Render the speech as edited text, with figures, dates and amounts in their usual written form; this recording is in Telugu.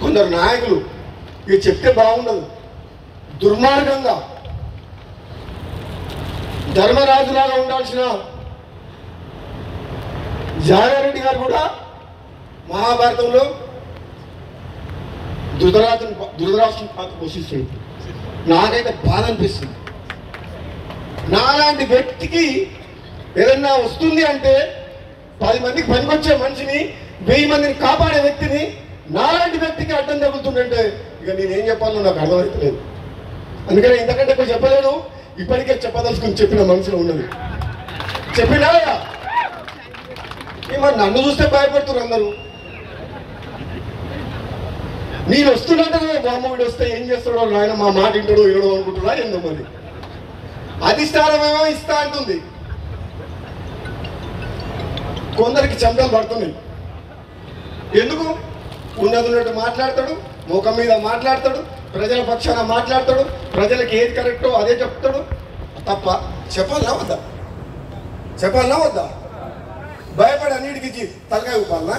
కొందరు నాయకులు ఇక చెప్తే బాగుండదు, దుర్మార్గంగా ధర్మరాజులాగా ఉండాల్సిన జానారెడ్డి గారు కూడా మహాభారతంలో ధృతరాష్ట్రం పాత్ర పోషిస్తుంది. నాకైతే బాధ అనిపిస్తుంది. నాలాంటి వ్యక్తికి ఏదన్నా వస్తుంది అంటే 10 మందికి పనికొచ్చే మనిషిని 1000 మందిని కాపాడే వ్యక్తిని నాలాంటి వ్యక్తికి అడ్డం తగులుతుందంటే ఇక నేనేం చెప్పాలో నాకు అర్థమవుతలేదు. అందుకని ఇంతకంటే ఎక్కువ చెప్పలేను. ఇప్పటికే చెప్పదలుచుకుని చెప్పిన మనసులో ఉన్నది చెప్పినా మరి నన్ను చూస్తే భయపడుతున్నారు అందరూ. నేను వస్తున్నట్టు బామ్మడి వస్తే ఏం చేస్తాడో ఆయన మా మాట ఇంటాడో ఏడో అనుకుంటున్నా ఏందో మరి. అధిష్టానమేమో ఇస్తా అంటుంది, కొందరికి చెమటలు పడుతున్నాయి. ఎందుకు? ఉన్నట్టు మాట్లాడతాడు, ముఖం మీద మాట్లాడతాడు, ప్రజల పక్షాన మాట్లాడతాడు, ప్రజలకు ఏది కరెక్టో అదే చెప్తాడు తప్ప చెప్పాలనా వద్దా? చెప్పాలనా వద్దా? భయపడి అన్నిటికి తలకాయ ఊపాలనా?